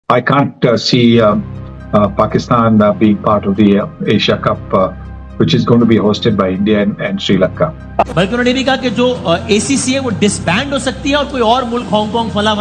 I can't see Pakistan being part of the Asia Cup, which is going to be hosted by India and Sri Lanka. बल्कि उन्होंने भी कहा कि जो ACC है वो डिसबैंड हो सकती है और कोई और मुल्क हांगकांग फला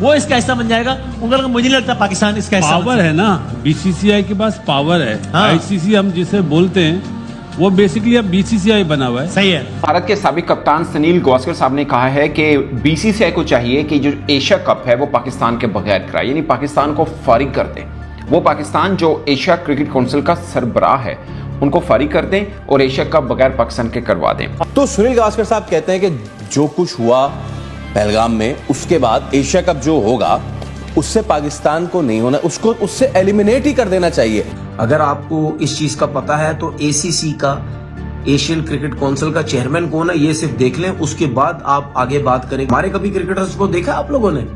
वो इसका हिस्सा बन जाएगा। उनका मुझे नहीं लगता पाकिस्तान इसका हिस्सा पावर है ना, बीसीसीआई के पास पावर है। हाँ। आईसीसी हम जिसे बोलते हैं वो बेसिकली अब बीसीसीआई बना हुआ है। सही है। भारत के साबिक कप्तान सुनील गावस्कर साहब ने कहा है कि बीसीसीआई को चाहिए कि जो एशिया कप है वो पाकिस्तान के बगैर कराए, यानी पाकिस्तान को फारिग कर दें। वो पाकिस्तान जो एशिया क्रिकेट काउंसिल का सरबराह है उनको फारिग कर दें और एशिया कप बगैर पाकिस्तान के करवा दें। तो सुनील गावस्कर साहब कहते हैं कि जो कुछ हुआ पहलगाम में, उसके बाद एशिया कप जो होगा उससे पाकिस्तान को नहीं होना, उसको उससे एलिमिनेट ही कर देना चाहिए। अगर आपको इस चीज का पता है तो एसीसी का, एशियन क्रिकेट काउंसिल का चेयरमैन कौन है ये सिर्फ देख लें, उसके बाद आप आगे बात करें। हमारे कभी क्रिकेटर्स को देखा आप लोगों ने?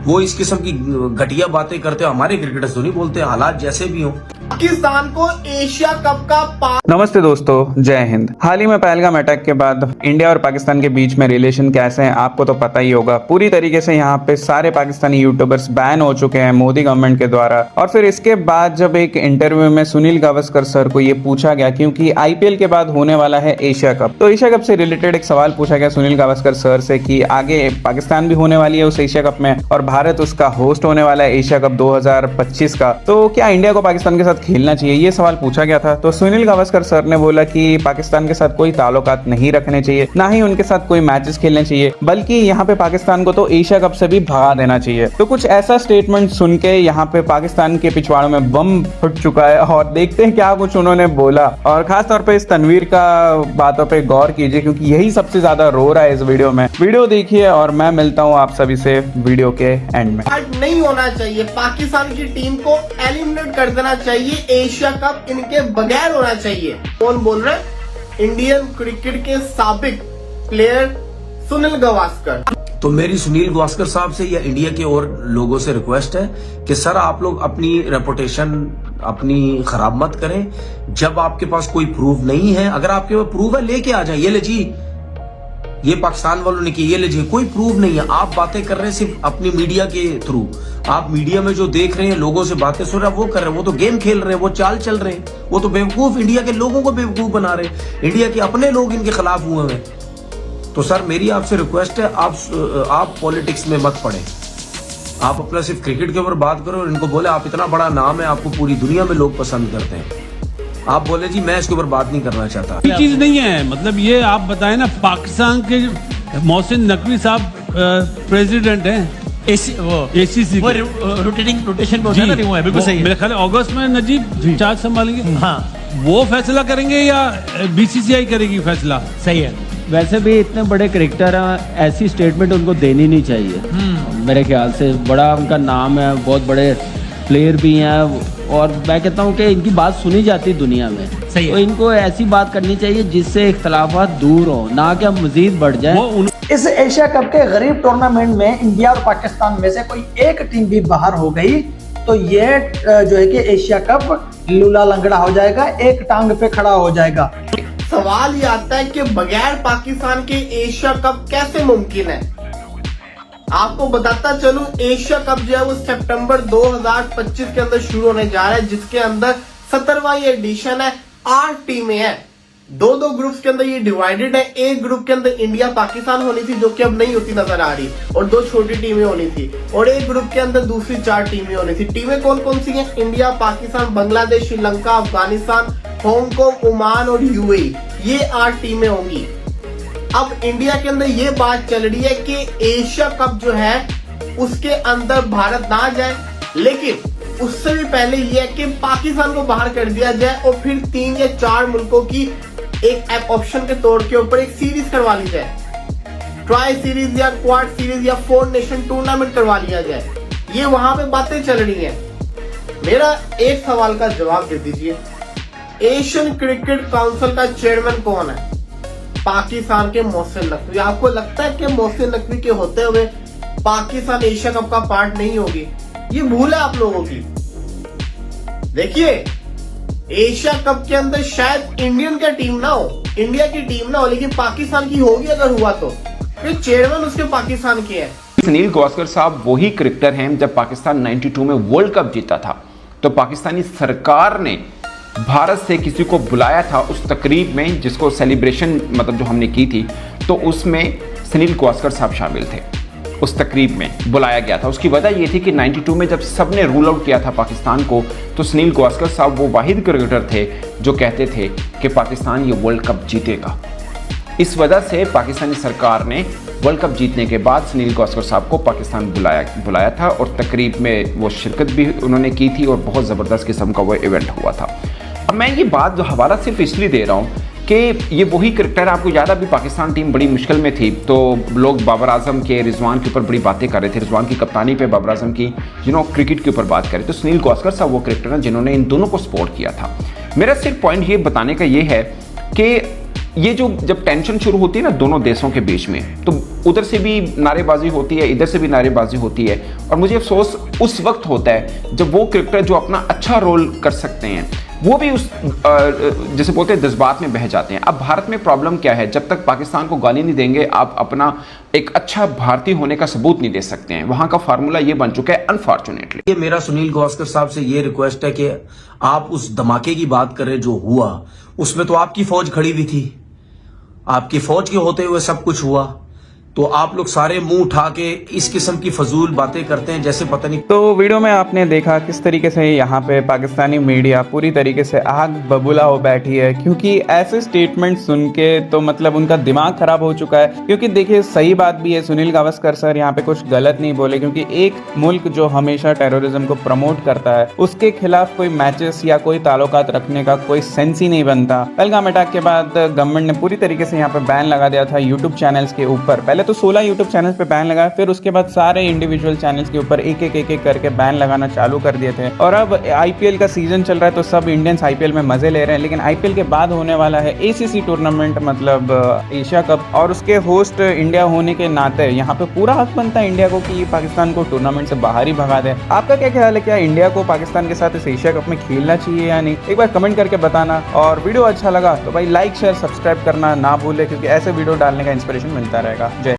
वो इस किस्म की घटिया बातें करते हो, हमारे क्रिकेटर्स तो नहीं बोलते, हालात जैसे भी हो। पाकिस्तान को एशिया कप का नमस्ते दोस्तों, जय हिंद। हाल ही में पहलगाम अटैक के बाद इंडिया और पाकिस्तान के बीच में रिलेशन कैसे हैं आपको तो पता ही होगा। पूरी तरीके से यहाँ पे सारे पाकिस्तानी यूट्यूबर्स बैन हो चुके हैं मोदी गवर्नमेंट के द्वारा। और फिर इसके बाद जब एक इंटरव्यू में सुनील गावस्कर सर को ये पूछा गया, क्योंकि आईपीएल के बाद होने वाला है एशिया कप, तो एशिया कप से रिलेटेड एक सवाल पूछा गया सुनील गावस्कर सर से कि आगे पाकिस्तान भी होने वाली है उस एशिया कप में और भारत उसका होस्ट होने वाला है एशिया कप 2025 का, तो क्या इंडिया को पाकिस्तान के साथ खेलना चाहिए, ये सवाल पूछा गया था। तो सुनील गावस्कर सर ने बोला कि पाकिस्तान के साथ कोई ताल्लुकात नहीं रखने चाहिए, ना ही उनके साथ कोई मैचेस खेलने चाहिए, बल्कि यहाँ पे पाकिस्तान को तो एशिया कप से भी भगा देना चाहिए। तो कुछ ऐसा स्टेटमेंट सुन के यहाँ पे पाकिस्तान के पिछवाड़ों में बम फट चुका है और देखते हैं क्या कुछ उन्होंने बोला। और खास तौर पे इस तनवीर का बातों पे गौर कीजिए क्योंकि यही सबसे ज्यादा रो रहा है इस वीडियो में। वीडियो देखिए और मैं मिलता हूँ आप सभी से वीडियो के एंड में। नहीं होना चाहिए, पाकिस्तान की टीम को एलिमिनेट कर देना चाहिए, एशिया कप इनके बगैर होना चाहिए। कौन बोल रहा है? इंडियन क्रिकेट के साबिक प्लेयर सुनील गावस्कर। तो मेरी सुनील गावस्कर साहब से या इंडिया के और लोगों से रिक्वेस्ट है कि सर आप लोग अपनी रेपुटेशन अपनी खराब मत करें। जब आपके पास कोई प्रूफ नहीं है, अगर आपके पास प्रूफ है लेके आ जाए, ये ले जी, ये पाकिस्तान वालों ने किया, ये लीजिए, कोई प्रूफ नहीं है। आप बातें कर रहे हैं सिर्फ अपनी मीडिया के थ्रू। आप मीडिया में जो देख रहे हैं, लोगों से बातें सुन रहे हैं, वो कर रहे हैं, वो तो गेम खेल रहे हैं, वो चाल चल रहे हैं, वो तो बेवकूफ इंडिया के लोगों को बेवकूफ बना रहे हैं। इंडिया के अपने लोग इनके खिलाफ हुए हैं। तो सर मेरी आपसे रिक्वेस्ट है, आप पॉलिटिक्स में मत पड़े, आप अपना सिर्फ क्रिकेट के ऊपर बात करो और इनको बोले आप इतना बड़ा नाम है, आपको पूरी दुनिया में लोग पसंद करते हैं। आप बोले जी मैं इसके ऊपर बात नहीं करना चाहता। ये चीज नहीं है, मतलब ये आप बताएं ना, पाकिस्तान के मोहसिन नकवी साहब प्रेसिडेंट हैं एसीसी वो रोटेशन में होता है ना, बिल्कुल सही है। मेरे ख्याल अगस्त में नजीब चार्ज संभालेंगे। हाँ, वो फैसला करेंगे या बीसीसीआई करेगी फैसला? सही है। वैसे भी इतने बड़े क्रिकेटर हैं, ऐसी स्टेटमेंट उनको देनी नहीं चाहिए। मेरे ख्याल से बड़ा उनका नाम है, बहुत बड़े प्लेयर भी हैं और मैं कहता हूँ कि इनकी बात सुनी जाती है दुनिया में। सही है। तो इनको ऐसी बात करनी चाहिए जिससे इख्तलाफात दूर हो, ना कि अब मजीद बढ़ जाए। इस एशिया कप के गरीब टूर्नामेंट में इंडिया और पाकिस्तान में से कोई एक टीम भी बाहर हो गई तो ये जो है कि एशिया कप लूला लंगड़ा हो जाएगा, एक टांग पे खड़ा हो जाएगा। सवाल ये आता है कि बगैर पाकिस्तान के एशिया कप कैसे मुमकिन है। आपको बताता चलूं, एशिया कप जो है वो सितंबर 2025 के अंदर शुरू होने जा रहा है, जिसके अंदर 17वां एडिशन है। 8 टीमें हैं, 2-2 ग्रुप्स के अंदर ये डिवाइडेड है। एक ग्रुप के अंदर इंडिया पाकिस्तान होनी थी जो कि अब नहीं होती नजर आ रही, और 2 छोटी टीमें होनी थी, और एक ग्रुप के अंदर दूसरी 4 टीमें होनी थी। टीमें कौन कौन सी हैं? India, Pakistan, Bangladesh, Sri Lanka, Afghanistan, Hong Kong, Oman और यूएई, ये 8 टीमें होंगी। अब इंडिया के अंदर ये बात चल रही है कि एशिया कप जो है उसके अंदर भारत ना जाए, लेकिन उससे भी पहले ये है कि पाकिस्तान को बाहर कर दिया जाए और फिर 3 या 4 मुल्कों की एक ऑप्शन के तौर के ऊपर एक सीरीज करवा ली जाए, ट्राई सीरीज या क्वाड सीरीज या 4 नेशन टूर्नामेंट करवा लिया जाए। ये वहां पे बातें चल रही हैं। मेरा एक सवाल का जवाब दे दीजिए, एशियन क्रिकेट काउंसिल का चेयरमैन कौन है? पाकिस्तान के मोहसिन नकवी। आपको लगता है कि मोहसिन नकवी के होते हुए पाकिस्तान एशिया कप का पार्ट नहीं होगी? ये भूल है आप लोगों की। देखिए, एशिया कप के अंदर शायद इंडियन का टीम ना हो, इंडिया की टीम ना हो, लेकिन पाकिस्तान की होगी अगर हुआ तो। फिर चेयरमैन उसके पाकिस्तान के हैं। सुनील गावस्कर साहब वही क्रिकेटर हैं, जब पाकिस्तान 92 में वर्ल्ड कप जीता था तो पाकिस्तानी सरकार ने भारत से किसी को बुलाया था उस तकरीब में, जिसको सेलिब्रेशन मतलब जो हमने की थी, तो उसमें सुनील गावस्कर साहब शामिल थे। उस तकरीब में बुलाया गया था। उसकी वजह यह थी कि 92 में जब सबने रूल आउट किया था पाकिस्तान को, तो सुनील गावस्कर साहब वो वाहिद क्रिकेटर थे जो कहते थे कि पाकिस्तान ये वर्ल्ड कप जीतेगा। इस वजह से पाकिस्तानी सरकार ने वर्ल्ड कप जीतने के बाद सुनील गावस्कर साहब को पाकिस्तान बुलाया था और तकरीब में वो शिरकत भी उन्होंने की थी और बहुत ज़बरदस्त किस्म का वो इवेंट हुआ था। अब मैं ये बात जो हवाला सिर्फ इसलिए दे रहा हूँ कि ये वही क्रिकेटर, आपको याद है अभी पाकिस्तान टीम बड़ी मुश्किल में थी तो लोग बाबर आजम के, रिजवान के ऊपर बड़ी बातें कर रहे थे, रिजवान की कप्तानी पे बाबर आजम की क्रिकेट के ऊपर बात कर रहे थे। तो सुनील गावस्कर साहब वो क्रिकेटर हैं जिन्होंने इन दोनों को सपोर्ट किया था। मेरा सिर्फ पॉइंट ये बताने का ये है कि ये जब टेंशन शुरू होती है ना दोनों देशों के बीच में, तो उधर से भी नारेबाजी होती है, इधर से भी नारेबाजी होती है, और मुझे अफसोस उस वक्त होता है जब वो क्रिकेटर जो अपना अच्छा रोल कर सकते हैं वो भी उस जैसे बोलते हैं जज्बात में बह जाते हैं। अब भारत में प्रॉब्लम क्या है, जब तक पाकिस्तान को गाली नहीं देंगे आप अपना एक अच्छा भारतीय होने का सबूत नहीं दे सकते हैं। वहां का फार्मूला ये बन चुका है अनफॉर्चुनेटली। ये मेरा सुनील गावस्कर साहब से ये रिक्वेस्ट है कि आप उस धमाके की बात कर रहे जो हुआ, उसमें तो आपकी फौज खड़ी हुई थी, आपकी फौज के होते हुए सब कुछ हुआ, तो आप लोग सारे मुंह उठा के इस किस्म की फजूल बातें करते हैं जैसे पता नहीं। तो वीडियो में आपने देखा किस तरीके से यहाँ पे पाकिस्तानी मीडिया पूरी तरीके से आग बबूला हो बैठी है, क्योंकि ऐसे स्टेटमेंट सुन के तो मतलब उनका दिमाग खराब हो चुका है। क्योंकि देखिए सही बात भी है, सुनील गावस्कर सर यहाँ पे कुछ गलत नहीं बोले, क्योंकि एक मुल्क जो हमेशा टेररिज्म को प्रमोट करता है उसके खिलाफ कोई मैचेस या कोई ताल्लुकात रखने का कोई सेंस ही नहीं बनता। पहलगाम अटैक के बाद गवर्नमेंट ने पूरी तरीके से यहाँ पे बैन लगा दिया था यूट्यूब चैनल्स के ऊपर। पहले तो 16 यूट्यूब चैनल्स पे बैन लगा, फिर उसके बाद सारे इंडिविजुअल चैनल्स के ऊपर एक एक करके बैन लगाना चालू कर दिए थे। और अब आईपीएल का सीजन चल रहा है तो सब इंडियंस आईपीएल में मजे ले रहे हैं, लेकिन आईपीएल के बाद होने वाला है एसीसी टूर्नामेंट, मतलब एशिया कप, और उसके होस्ट इंडिया होने के नाते यहाँ पे पूरा हक बनता है इंडिया को कि पाकिस्तान को टूर्नामेंट से बाहर ही भगा दे। आपका क्या ख्याल है, क्या इंडिया को पाकिस्तान के साथ इस एशिया कप में खेलना चाहिए या नहीं? एक बार कमेंट करके बताना। और वीडियो अच्छा लगा तो भाई लाइक शेयर सब्सक्राइब करना ना भूले, क्योंकि ऐसे वीडियो डालने का इंस्पिरेशन मिलता रहेगा। जय